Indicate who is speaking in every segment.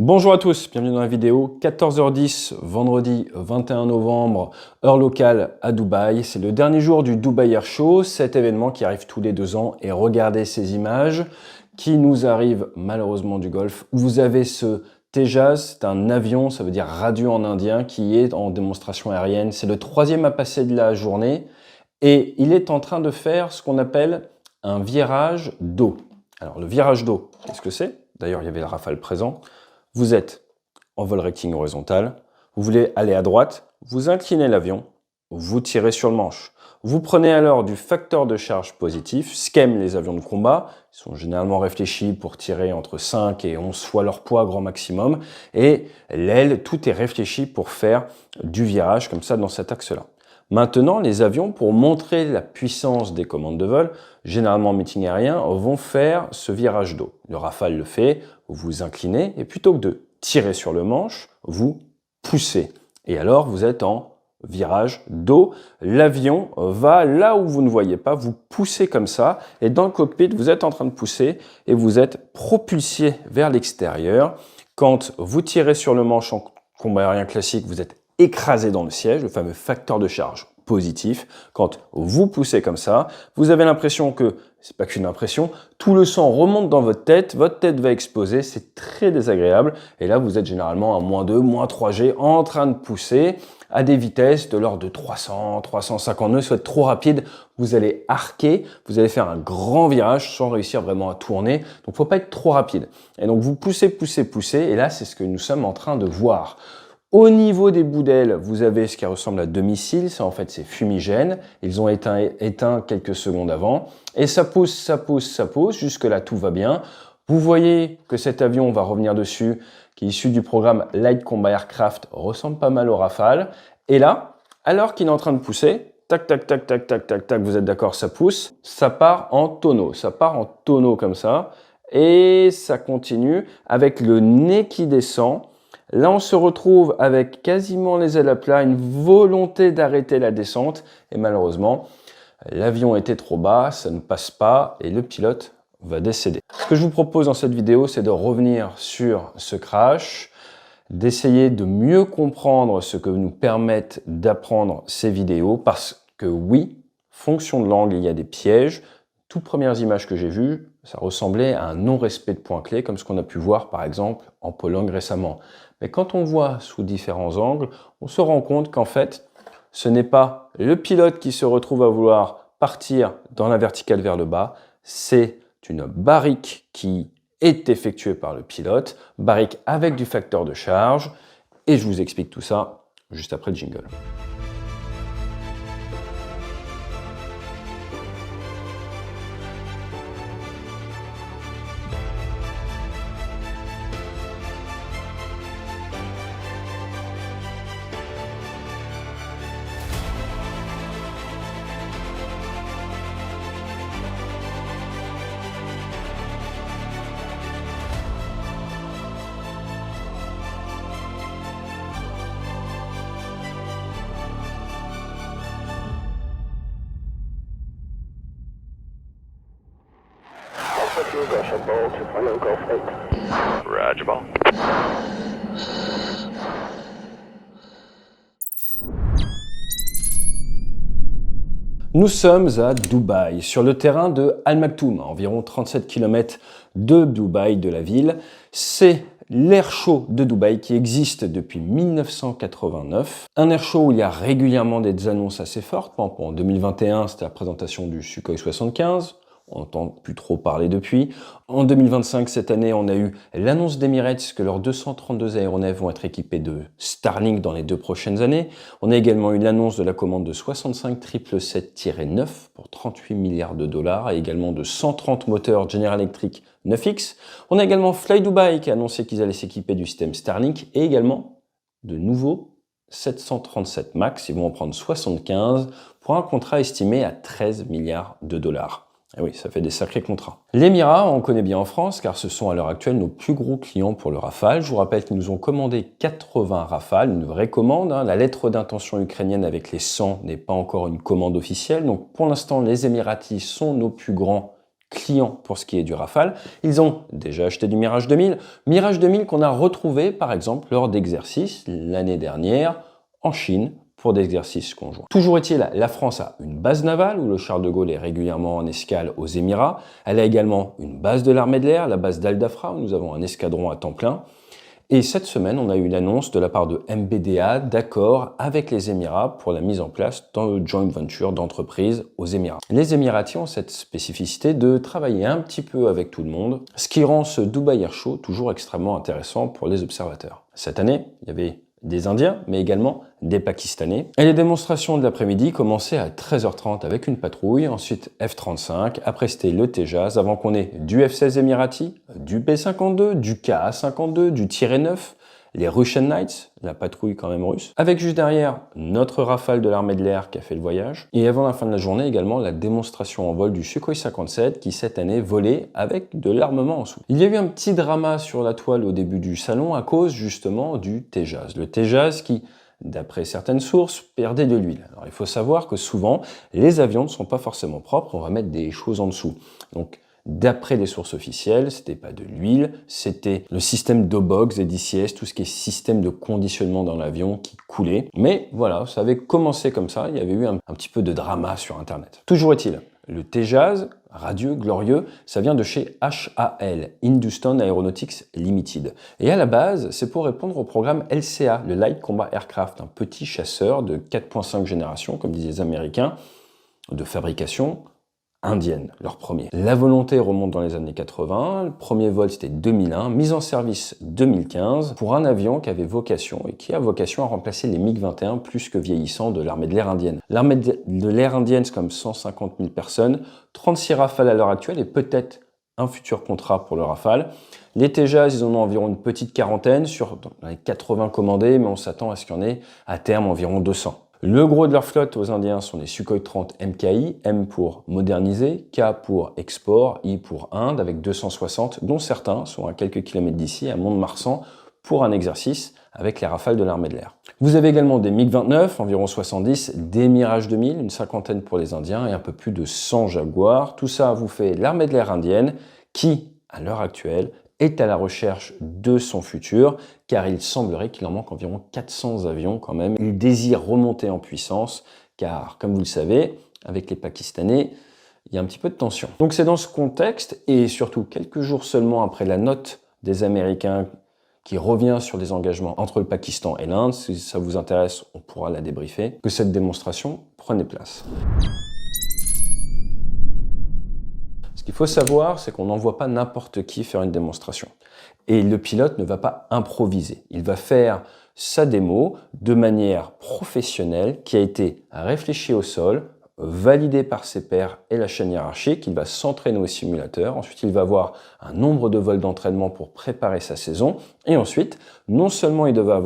Speaker 1: Bonjour à tous, bienvenue dans la vidéo. 14h10, vendredi 21 novembre, heure locale à Dubaï. C'est le dernier jour du Dubai Air Show, cet événement qui arrive tous les 2 ans. Et regardez ces images qui nous arrivent malheureusement du Golfe. Vous avez ce Tejas, c'est un avion, ça veut dire radio en indien, qui est en démonstration aérienne. C'est le troisième à passer de la journée et il est en train de faire ce qu'on appelle un virage d'eau. Alors le virage d'eau, qu'est-ce que c'est? D'ailleurs, il y avait le Rafale présent. Vous êtes en vol rectiligne horizontal, vous voulez aller à droite, vous inclinez l'avion, vous tirez sur le manche. Vous prenez alors du facteur de charge positif, ce qu'aiment les avions de combat. Ils sont généralement réfléchis pour tirer entre 5 et 11 fois leur poids grand maximum. Et l'aile, tout est réfléchi pour faire du virage comme ça dans cet axe-là. Maintenant, les avions, pour montrer la puissance des commandes de vol, généralement en meeting aérien, vont faire ce virage d'eau. Le Rafale le fait, vous vous inclinez et plutôt que de tirer sur le manche, vous poussez. Et alors, vous êtes en virage d'eau. L'avion va là où vous ne voyez pas, vous poussez comme ça et dans le cockpit, vous êtes en train de pousser et vous êtes propulsé vers l'extérieur. Quand vous tirez sur le manche en combat aérien classique, vous êtes écrasé dans le siège, le fameux facteur de charge positif. Quand vous poussez comme ça, vous avez l'impression que, c'est pas qu'une impression, tout le sang remonte dans votre tête va exploser, c'est très désagréable. Et là, vous êtes généralement à -2, -3G en train de pousser à des vitesses de l'ordre de 300, 350 nœuds. Si vous êtes trop rapide, vous allez arquer, vous allez faire un grand virage sans réussir vraiment à tourner. Donc, faut pas être trop rapide. Et donc, vous poussez, poussez, poussez. Et là, c'est ce que nous sommes en train de voir. Au niveau des bouts d'ailes, vous avez ce qui ressemble à deux missiles. Ça, en fait, c'est fumigène. Ils ont éteint quelques secondes avant. Et ça pousse, ça pousse, ça pousse. Jusque-là, tout va bien. Vous voyez que cet avion, on va revenir dessus, qui est issu du programme Light Combat Aircraft, ressemble pas mal au Rafale. Et là, alors qu'il est en train de pousser, tac, tac, tac, tac, tac, tac, tac, vous êtes d'accord, ça pousse. Ça part en tonneau. Ça part en tonneau comme ça. Et ça continue avec le nez qui descend. Là, on se retrouve avec quasiment les ailes à plat, une volonté d'arrêter la descente. Et malheureusement, l'avion était trop bas, ça ne passe pas et le pilote va décéder. Ce que je vous propose dans cette vidéo, c'est de revenir sur ce crash, d'essayer de mieux comprendre ce que nous permettent d'apprendre ces vidéos. Parce que oui, fonction de l'angle, il y a des pièges. Toutes premières images que j'ai vues, ça ressemblait à un non-respect de points clés, comme ce qu'on a pu voir par exemple en Pologne récemment. Mais quand on voit sous différents angles, on se rend compte qu'en fait, ce n'est pas le pilote qui se retrouve à vouloir partir dans la verticale vers le bas, c'est une barrique qui est effectuée par le pilote, barrique avec du facteur de charge, et je vous explique tout ça juste après le jingle.
Speaker 2: Roger, ball.
Speaker 1: Nous sommes à Dubaï, sur le terrain de Al Maktoum, à environ 37 km de Dubaï, de la ville. C'est l'air show de Dubaï qui existe depuis 1989. Un air show où il y a régulièrement des annonces assez fortes. Par exemple, en 2021, c'était la présentation du Sukhoi 75. On n'entend plus trop parler depuis. En 2025, cette année, on a eu l'annonce d'Emirates que leurs 232 aéronefs vont être équipés de Starlink dans les 2 prochaines années. On a également eu l'annonce de la commande de 65 777-9 pour 38 milliards de dollars et également de 130 moteurs General Electric 9X. On a également Fly Dubai qui a annoncé qu'ils allaient s'équiper du système Starlink et également de nouveaux 737 MAX. Ils vont en prendre 75 pour un contrat estimé à 13 milliards de dollars. Et oui, ça fait des sacrés contrats. L'Émirat, on connaît bien en France, car ce sont à l'heure actuelle nos plus gros clients pour le Rafale. Je vous rappelle qu'ils nous ont commandé 80 Rafales, une vraie commande. La lettre d'intention ukrainienne avec les 100 n'est pas encore une commande officielle. Donc pour l'instant, les Émiratis sont nos plus grands clients pour ce qui est du Rafale. Ils ont déjà acheté du Mirage 2000. Mirage 2000 qu'on a retrouvé par exemple lors d'exercices l'année dernière en Chine pour des exercices conjoints. Toujours est-il, la France a une base navale où le Charles de Gaulle est régulièrement en escale aux Émirats. Elle a également une base de l'armée de l'air, la base d'Al Dafra, où nous avons un escadron à temps plein. Et cette semaine, on a eu l'annonce de la part de MBDA d'accord avec les Émirats pour la mise en place dans le joint venture d'entreprise aux Émirats. Les Émiratis ont cette spécificité de travailler un petit peu avec tout le monde, ce qui rend ce Dubai Air Show toujours extrêmement intéressant pour les observateurs. Cette année, il y avait des Indiens, mais également des Pakistanais. Et les démonstrations de l'après-midi commençaient à 13h30 avec une patrouille, ensuite F-35, après c'était le Tejas, avant qu'on ait du F-16 Emirati, du B-52, du KA-52, du Tiré-9, les Russian Knights, la patrouille quand même russe, avec juste derrière notre Rafale de l'armée de l'air qui a fait le voyage, et avant la fin de la journée également la démonstration en vol du Sukhoi 57 qui cette année volait avec de l'armement en dessous. Il y a eu un petit drama sur la toile au début du salon à cause justement du Tejas. Le Tejas qui, d'après certaines sources, perdait de l'huile. Alors il faut savoir que souvent, les avions ne sont pas forcément propres, on va mettre des choses en dessous. Donc, d'après les sources officielles, c'était pas de l'huile, c'était le système d'OBOX et d'ICS, tout ce qui est système de conditionnement dans l'avion qui coulait. Mais voilà, ça avait commencé comme ça, il y avait eu un petit peu de drama sur Internet. Toujours est-il, le Tejas, radieux, glorieux, ça vient de chez HAL, Hindustan Aeronautics Limited. Et à la base, c'est pour répondre au programme LCA, le Light Combat Aircraft, un petit chasseur de 4.5 génération, comme disaient les Américains, de fabrication indienne, leur premier. La volonté remonte dans les années 80, le premier vol c'était 2001, mise en service 2015, pour un avion qui avait vocation et qui a vocation à remplacer les MiG-21 plus que vieillissants de l'armée de l'air indienne. L'armée de l'air indienne c'est comme 150 000 personnes, 36 Rafales à l'heure actuelle et peut-être un futur contrat pour le Rafale. Les Tejas, ils en ont environ une petite quarantaine sur les 80 commandés, mais on s'attend à ce qu'il y en ait à terme environ 200. Le gros de leur flotte aux Indiens sont les Sukhoi 30 MKI, M pour moderniser, K pour export, I pour Inde, avec 260, dont certains sont à quelques kilomètres d'ici, à Mont-de-Marsan, pour un exercice avec les Rafales de l'armée de l'air. Vous avez également des MiG-29, environ 70, des Mirage 2000, une cinquantaine pour les Indiens et un peu plus de 100 Jaguars. Tout ça vous fait l'armée de l'air indienne qui, à l'heure actuelle, est à la recherche de son futur, car il semblerait qu'il en manque environ 400 avions quand même. Il désire remonter en puissance, car comme vous le savez, avec les Pakistanais, il y a un petit peu de tension. Donc c'est dans ce contexte, et surtout quelques jours seulement après la note des Américains qui revient sur les engagements entre le Pakistan et l'Inde, si ça vous intéresse, on pourra la débriefer, que cette démonstration prenait place. Ce qu'il faut savoir, c'est qu'on n'envoie pas n'importe qui faire une démonstration. Et le pilote ne va pas improviser. Il va faire sa démo de manière professionnelle qui a été réfléchie au sol, validée par ses pairs et la chaîne hiérarchique. Il va s'entraîner au simulateur. Ensuite, il va avoir un nombre de vols d'entraînement pour préparer sa saison. Et ensuite, non seulement il devait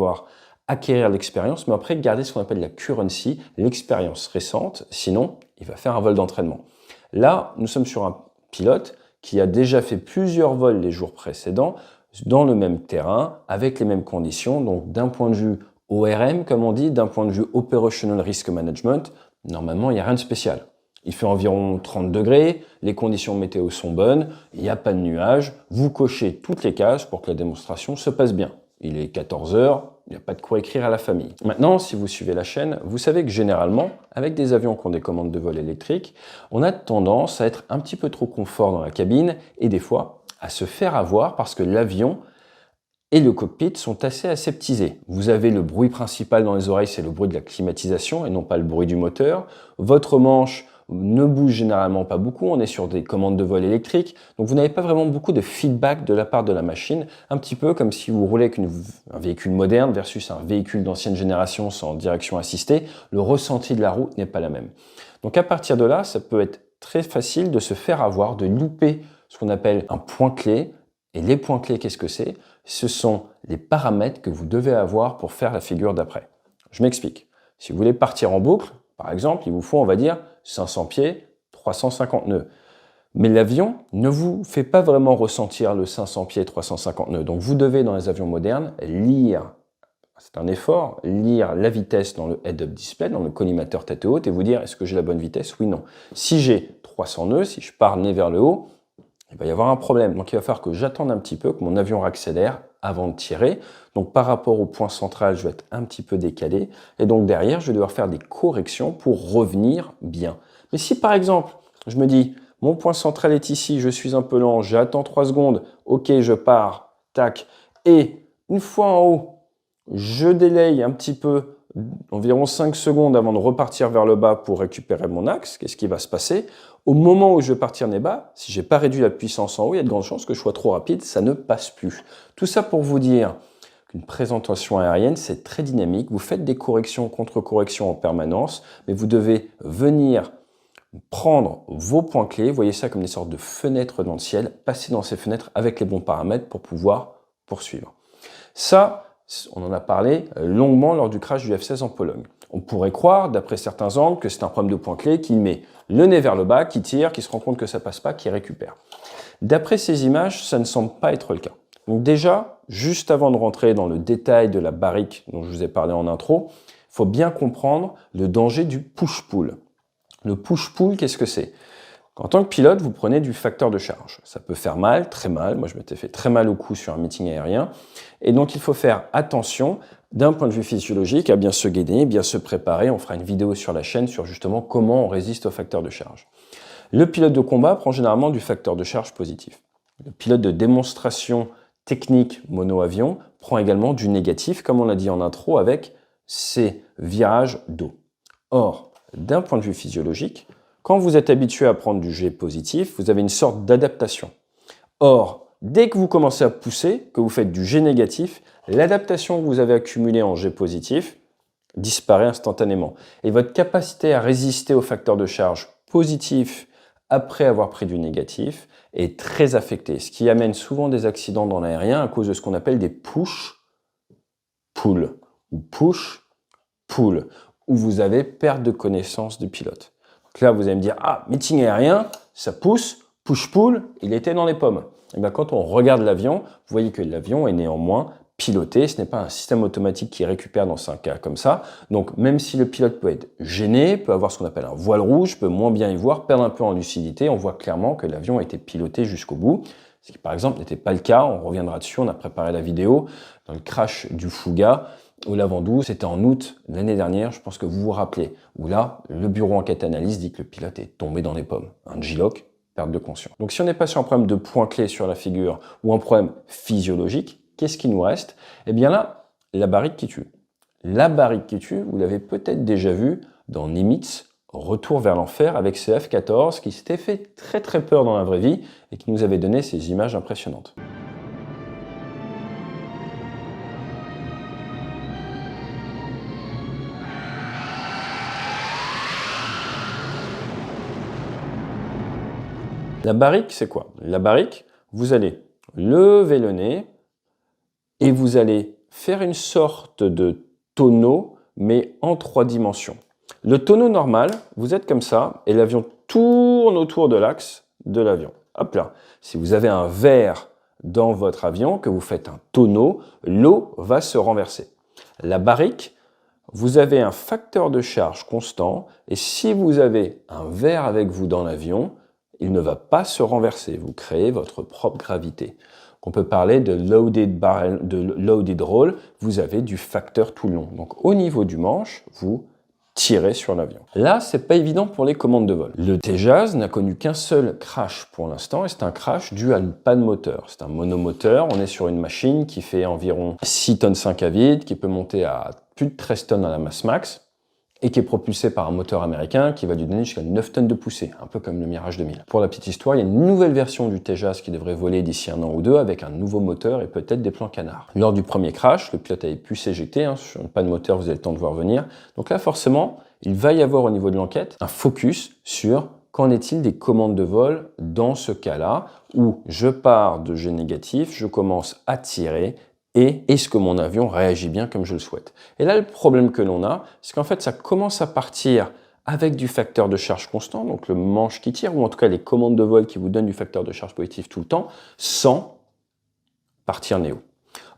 Speaker 1: acquérir l'expérience, mais après garder ce qu'on appelle la currency, l'expérience récente. Sinon, il va faire un vol d'entraînement. Là, nous sommes sur un pilote qui a déjà fait plusieurs vols les jours précédents dans le même terrain, avec les mêmes conditions. Donc d'un point de vue ORM, comme on dit, d'un point de vue Operational Risk Management, normalement, il n'y a rien de spécial. Il fait environ 30 degrés, les conditions météo sont bonnes, il n'y a pas de nuages, vous cochez toutes les cases pour que la démonstration se passe bien. Il est 14 heures, il n'y a pas de quoi écrire à la famille. Maintenant, si vous suivez la chaîne, vous savez que généralement, avec des avions qui ont des commandes de vol électriques, on a tendance à être un petit peu trop confort dans la cabine et des fois à se faire avoir parce que l'avion et le cockpit sont assez aseptisés. Vous avez le bruit principal dans les oreilles, c'est le bruit de la climatisation et non pas le bruit du moteur. Votre manche ne bouge généralement pas beaucoup, on est sur des commandes de vol électriques, donc vous n'avez pas vraiment beaucoup de feedback de la part de la machine, un petit peu comme si vous roulez avec un véhicule moderne versus un véhicule d'ancienne génération sans direction assistée, le ressenti de la route n'est pas la même. Donc à partir de là, ça peut être très facile de se faire avoir, de louper ce qu'on appelle un point clé, et les points clés, qu'est-ce que c'est? Ce sont les paramètres que vous devez avoir pour faire la figure d'après. Je m'explique. Si vous voulez partir en boucle, par exemple, il vous faut, on va dire, 500 pieds, 350 nœuds. Mais l'avion ne vous fait pas vraiment ressentir le 500 pieds, 350 nœuds. Donc vous devez, dans les avions modernes, lire c'est un effort, lire la vitesse dans le head-up display, dans le collimateur tête haute, et vous dire est-ce que j'ai la bonne vitesse, oui, non. Si j'ai 300 nœuds, si je pars nez vers le haut, il va y avoir un problème. Donc il va falloir que j'attende un petit peu, que mon avion accélère avant de tirer. Donc par rapport au point central, je vais être un petit peu décalé. Et donc derrière, je vais devoir faire des corrections pour revenir bien. Mais si par exemple, je me dis, mon point central est ici, je suis un peu lent, j'attends 3 secondes, ok, je pars, tac. Et une fois en haut, je délaye un petit peu, environ 5 secondes avant de repartir vers le bas pour récupérer mon axe. Qu'est-ce qui va se passer? Au moment où je vais partir nez bas, si je n'ai pas réduit la puissance en haut, il y a de grandes chances que je sois trop rapide, ça ne passe plus. Tout ça pour vous dire qu'une présentation aérienne, c'est très dynamique. Vous faites des corrections, contre-corrections en permanence, mais vous devez venir prendre vos points clés, voyez ça comme des sortes de fenêtres dans le ciel, passer dans ces fenêtres avec les bons paramètres pour pouvoir poursuivre. Ça, on en a parlé longuement lors du crash du F-16 en Pologne. On pourrait croire, d'après certains angles, que c'est un problème de point clé, qu'il met le nez vers le bas, qui tire, qui se rend compte que ça passe pas, qui récupère. D'après ces images, ça ne semble pas être le cas. Donc déjà, juste avant de rentrer dans le détail de la barrique dont je vous ai parlé en intro, il faut bien comprendre le danger du push-pull. Le push-pull, qu'est-ce que c'est? En tant que pilote, vous prenez du facteur de charge. Ça peut faire mal, très mal. Moi, je m'étais fait très mal au cou sur un meeting aérien. Et donc, il faut faire attention, d'un point de vue physiologique, à bien se gainer, bien se préparer. On fera une vidéo sur la chaîne sur justement comment on résiste au facteur de charge. Le pilote de combat prend généralement du facteur de charge positif. Le pilote de démonstration technique mono-avion prend également du négatif, comme on l'a dit en intro, avec ses virages d'eau. Or, d'un point de vue physiologique, quand vous êtes habitué à prendre du G positif, vous avez une sorte d'adaptation. Or, dès que vous commencez à pousser, que vous faites du G négatif, l'adaptation que vous avez accumulée en G positif disparaît instantanément. Et votre capacité à résister au facteur de charge positif après avoir pris du négatif est très affectée, ce qui amène souvent des accidents dans l'aérien à cause de ce qu'on appelle des push-pull ou push-pull, où vous avez perte de connaissance du pilote. Donc là, vous allez me dire, ah, meeting aérien, ça pousse, push-pull, il était dans les pommes. Et bien, quand on regarde l'avion, vous voyez que l'avion est néanmoins piloté. Ce n'est pas un système automatique qui récupère dans un cas comme ça. Donc, même si le pilote peut être gêné, peut avoir ce qu'on appelle un voile rouge, peut moins bien y voir, perdre un peu en lucidité, on voit clairement que l'avion a été piloté jusqu'au bout. Ce qui, par exemple, n'était pas le cas. On reviendra dessus, on a préparé la vidéo dans le crash du Fouga au Lavandou, c'était en août l'année dernière, je pense que vous vous rappelez, où là, le bureau enquête-analyse dit que le pilote est tombé dans les pommes. Un G-lock, perte de conscience. Donc si on n'est pas sur un problème de point clé sur la figure ou un problème physiologique, qu'est-ce qui nous reste? Eh bien là, la barrique qui tue. La barrique qui tue, vous l'avez peut-être déjà vu dans Nimitz, Retour vers l'enfer avec ce F-14 qui s'était fait très très peur dans la vraie vie et qui nous avait donné ces images impressionnantes. La barrique, c'est quoi? La barrique, vous allez lever le nez et vous allez faire une sorte de tonneau, mais en 3 dimensions. Le tonneau normal, vous êtes comme ça et l'avion tourne autour de l'axe de l'avion. Hop là. Si vous avez un verre dans votre avion, que vous faites un tonneau, l'eau va se renverser. La barrique, vous avez un facteur de charge constant et si vous avez un verre avec vous dans l'avion, il ne va pas se renverser. Vous créez votre propre gravité. On peut parler de loaded roll. Vous avez du facteur tout le long. Donc au niveau du manche, vous tirez sur l'avion. Là, c'est pas évident pour les commandes de vol. Le Tejaz n'a connu qu'un seul crash pour l'instant et c'est un crash dû à une panne moteur. C'est un monomoteur. On est sur une machine qui fait environ 6 tonnes 5 à vide, qui peut monter à plus de 13 tonnes à la masse max et qui est propulsé par un moteur américain qui va lui donner jusqu'à 9 tonnes de poussée, un peu comme le Mirage 2000. Pour la petite histoire, il y a une nouvelle version du Tejaz qui devrait voler d'ici 1 an ou 2 avec un nouveau moteur et peut-être des plans canards. Lors du premier crash, le pilote avait pu s'éjecter, sur une panne moteur, vous avez le temps de voir venir. Donc là, forcément, il va y avoir au niveau de l'enquête un focus sur qu'en est-il des commandes de vol dans ce cas-là où je pars de G négatif, je commence à tirer, et est-ce que mon avion réagit bien comme je le souhaite? Et là, le problème que l'on a, c'est qu'en fait, ça commence à partir avec du facteur de charge constant, donc le manche qui tire, ou en tout cas les commandes de vol qui vous donnent du facteur de charge positif tout le temps, sans partir néo.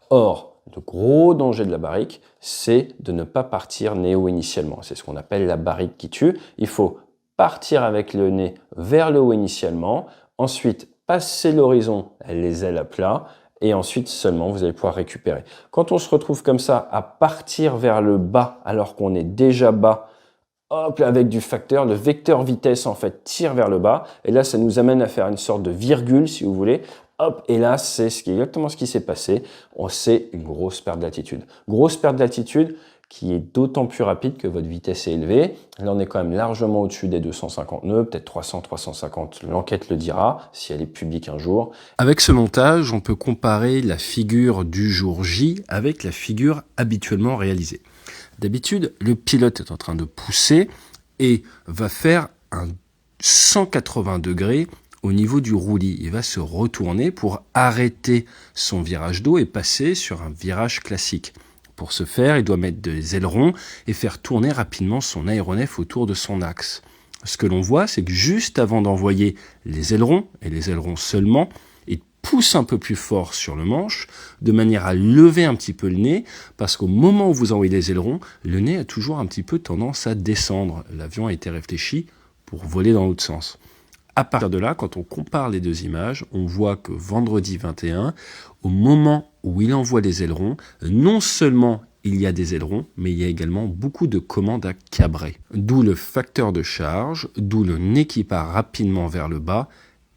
Speaker 1: Or, de gros dangers de la barrique, c'est de ne pas partir nez haut initialement. C'est ce qu'on appelle la barrique qui tue. Il faut partir avec le nez vers le haut initialement, ensuite passer l'horizon, les ailes à plat, et ensuite seulement vous allez pouvoir récupérer. Quand on se retrouve comme ça à partir vers le bas alors qu'on est déjà bas, hop, avec du facteur, le vecteur vitesse en fait tire vers le bas, et là ça nous amène à faire une sorte de virgule si vous voulez, hop, et là c'est exactement ce qui s'est passé, c'est une grosse perte d'altitude. Grosse perte d'altitude qui est d'autant plus rapide que votre vitesse est élevée. Là, on est quand même largement au-dessus des 250 nœuds, peut-être 300, 350. L'enquête le dira, si elle est publique un jour.
Speaker 2: Avec ce montage, on peut comparer la figure du jour J avec la figure habituellement réalisée. D'habitude, le pilote est en train de pousser et va faire un 180 degrés au niveau du roulis. Il va se retourner pour arrêter son virage d'eau et passer sur un virage classique. Pour ce faire, il doit mettre des ailerons et faire tourner rapidement son aéronef autour de son axe. Ce que l'on voit, c'est que juste avant d'envoyer les ailerons, et les ailerons seulement, il pousse un peu plus fort sur le manche, de manière à lever un petit peu le nez, parce qu'au moment où vous envoyez les ailerons, le nez a toujours un petit peu tendance à descendre. L'avion a été réfléchi pour voler dans l'autre sens. À partir de là, quand on compare les deux images, on voit que vendredi 21, au moment où il envoie les ailerons, non seulement il y a des ailerons, mais il y a également beaucoup de commandes à cabrer. D'où le facteur de charge, d'où le nez qui part rapidement vers le bas.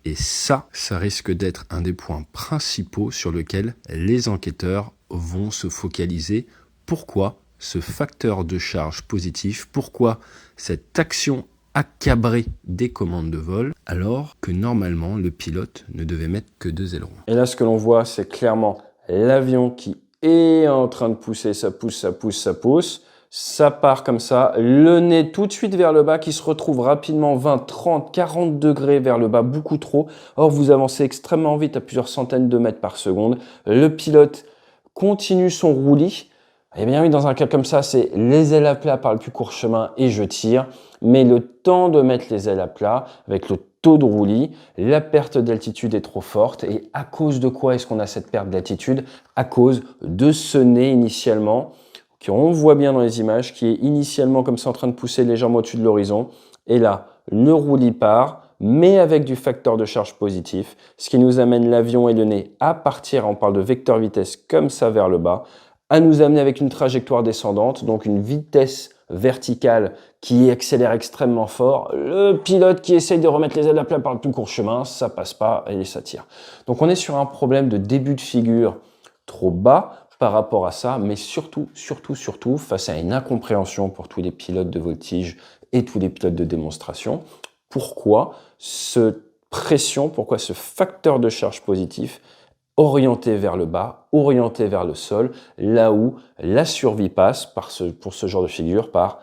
Speaker 2: Et ça risque d'être un des points principaux sur lequel les enquêteurs vont se focaliser. Pourquoi ce facteur de charge positif? Pourquoi cette action accabrer des commandes de vol, alors que normalement le pilote ne devait mettre que 2 ailerons.
Speaker 1: Et là, ce que l'on voit, c'est clairement l'avion qui est en train de pousser, ça pousse, ça pousse, ça pousse. Ça part comme ça, le nez tout de suite vers le bas qui se retrouve rapidement 20, 30, 40 degrés vers le bas, beaucoup trop. Or, vous avancez extrêmement vite à plusieurs centaines de mètres par seconde. Le pilote continue son roulis. Eh bien oui, dans un cas comme ça, c'est les ailes à plat par le plus court chemin et je tire. Mais le temps de mettre les ailes à plat, avec le taux de roulis, la perte d'altitude est trop forte. Et à cause de quoi est-ce qu'on a cette perte d'altitude? À cause de ce nez initialement, qu'on voit bien dans les images, qui est initialement comme ça en train de pousser légèrement au-dessus de l'horizon. Et là, le roulis part, mais avec du facteur de charge positif, ce qui nous amène l'avion et le nez à partir, on parle de vecteur vitesse comme ça vers le bas, à nous amener avec une trajectoire descendante, donc une vitesse verticale qui accélère extrêmement fort. Le pilote qui essaye de remettre les ailes à plat par le plus court chemin, ça passe pas et ça tire. Donc on est sur un problème de début de figure trop bas par rapport à ça, mais surtout, face à une incompréhension pour tous les pilotes de voltige et tous les pilotes de démonstration. Pourquoi ce facteur de charge positif orienté vers le bas, orienté vers le sol, là où la survie passe, pour ce genre de figure, par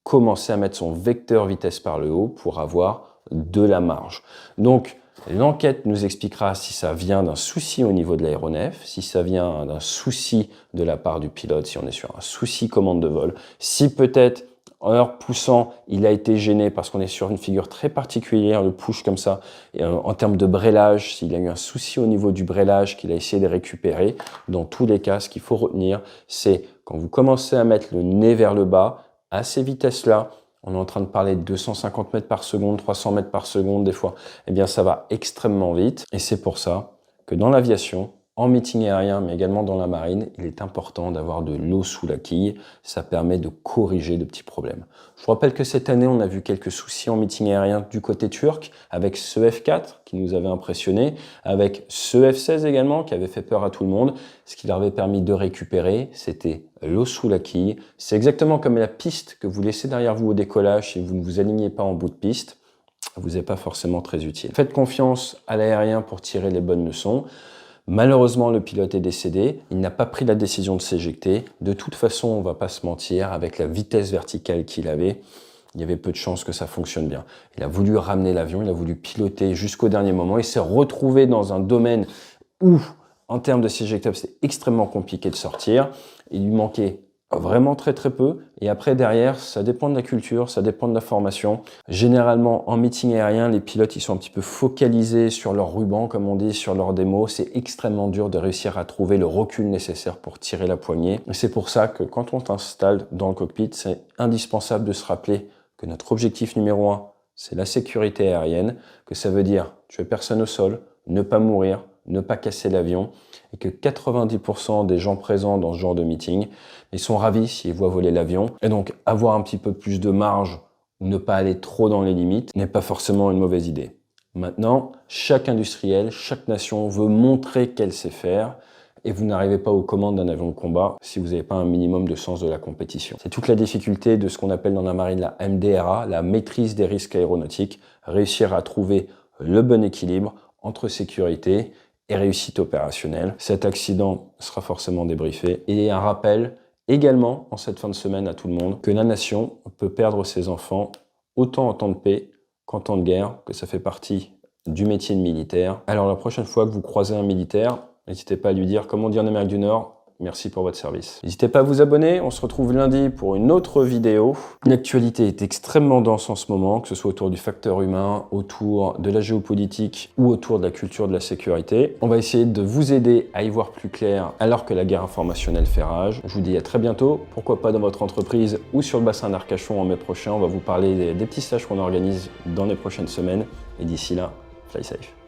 Speaker 1: commencer à mettre son vecteur vitesse par le haut pour avoir de la marge. Donc, l'enquête nous expliquera si ça vient d'un souci au niveau de l'aéronef, si ça vient d'un souci de la part du pilote, si on est sur un souci commande de vol, si peut-être en leur poussant, il a été gêné parce qu'on est sur une figure très particulière, le push comme ça, et en termes de brêlage, s'il a eu un souci au niveau du brêlage qu'il a essayé de récupérer. Dans tous les cas, ce qu'il faut retenir, c'est quand vous commencez à mettre le nez vers le bas, à ces vitesses-là, on est en train de parler de 250 mètres par seconde, 300 mètres par seconde des fois, eh bien ça va extrêmement vite. Et c'est pour ça que dans l'aviation, en meeting aérien, mais également dans la marine, il est important d'avoir de l'eau sous la quille. Ça permet de corriger de petits problèmes. Je vous rappelle que cette année, on a vu quelques soucis en meeting aérien du côté turc, avec ce F4 qui nous avait impressionné, avec ce F16 également qui avait fait peur à tout le monde. Ce qui leur avait permis de récupérer, c'était l'eau sous la quille. C'est exactement comme la piste que vous laissez derrière vous au décollage si vous ne vous alignez pas en bout de piste. Vous n'est pas forcément très utile. Faites confiance à l'aérien pour tirer les bonnes leçons. Malheureusement, le pilote est décédé. Il n'a pas pris la décision de s'éjecter. De toute façon, on ne va pas se mentir, avec la vitesse verticale qu'il avait, il y avait peu de chances que ça fonctionne bien. Il a voulu ramener l'avion, il a voulu piloter jusqu'au dernier moment. Il s'est retrouvé dans un domaine où, en termes de s'éjecter, c'était extrêmement compliqué de sortir. Il lui manquait Vraiment très très peu. Et après derrière, ça dépend de la culture, ça dépend de la formation. Généralement en meeting aérien, les pilotes ils sont un petit peu focalisés sur leur ruban, comme on dit, sur leur démo. C'est extrêmement dur de réussir à trouver le recul nécessaire pour tirer la poignée. Et c'est pour ça que quand on t'installe dans le cockpit, c'est indispensable de se rappeler que notre objectif numéro 1, c'est la sécurité aérienne, que ça veut dire tuer personne au sol, ne pas mourir, ne pas casser l'avion, et que 90% des gens présents dans ce genre de meeting, ils sont ravis s'ils voient voler l'avion. Et donc, avoir un petit peu plus de marge, ou ne pas aller trop dans les limites, n'est pas forcément une mauvaise idée. Maintenant, chaque industriel, chaque nation veut montrer qu'elle sait faire, et vous n'arrivez pas aux commandes d'un avion de combat si vous n'avez pas un minimum de sens de la compétition. C'est toute la difficulté de ce qu'on appelle dans la marine la MDRA, la maîtrise des risques aéronautiques, réussir à trouver le bon équilibre entre sécurité et réussite opérationnelle. Cet accident sera forcément débriefé. Et un rappel également en cette fin de semaine à tout le monde que la nation peut perdre ses enfants autant en temps de paix qu'en temps de guerre, que ça fait partie du métier de militaire. Alors la prochaine fois que vous croisez un militaire, n'hésitez pas à lui dire, comme on dit en Amérique du Nord, merci pour votre service. N'hésitez pas à vous abonner, on se retrouve lundi pour une autre vidéo. L'actualité est extrêmement dense en ce moment, que ce soit autour du facteur humain, autour de la géopolitique ou autour de la culture de la sécurité. On va essayer de vous aider à y voir plus clair alors que la guerre informationnelle fait rage. Je vous dis à très bientôt, pourquoi pas dans votre entreprise ou sur le bassin d'Arcachon en mai prochain. On va vous parler des petits stages qu'on organise dans les prochaines semaines. Et d'ici là, fly safe.